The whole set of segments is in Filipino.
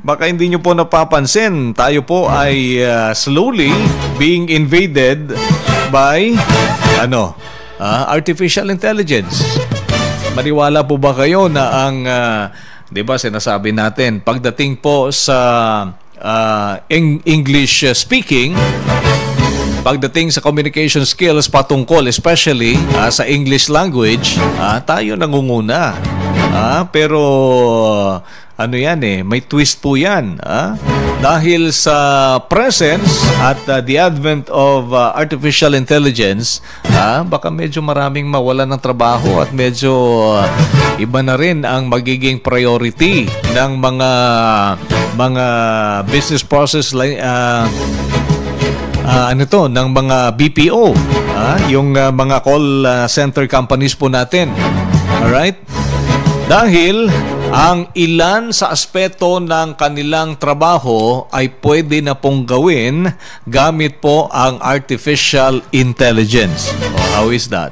Baka hindi nyo po napapansin, tayo po ay slowly being invaded by artificial intelligence. Maniwala po ba kayo na ang 'di ba sinasabi natin pagdating po sa English speaking, pagdating sa communication skills patungkol especially sa English language, tayo nangunguna. Pero ano yan may twist po yan. Dahil sa presence at the advent of artificial intelligence, baka medyo maraming mawalan ng trabaho at medyo iba na rin ang magiging priority ng mga business process ng mga BPO, yung mga call center companies po natin. Alright? Dahil ang ilan sa aspeto ng kanilang trabaho ay pwede na pong gawin gamit po ang artificial intelligence. How is that?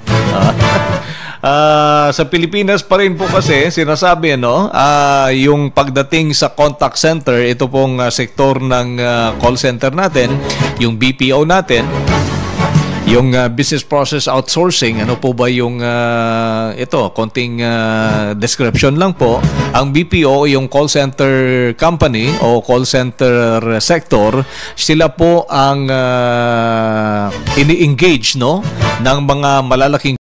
Sa Pilipinas pa rin po kasi sinasabi yung pagdating sa contact center, ito pong sektor ng call center natin, yung BPO natin, yung business process outsourcing. Ano po ba yung konting description lang po. Ang BPO, yung call center company o call center sector, sila po ang ini-engage ng mga malalaking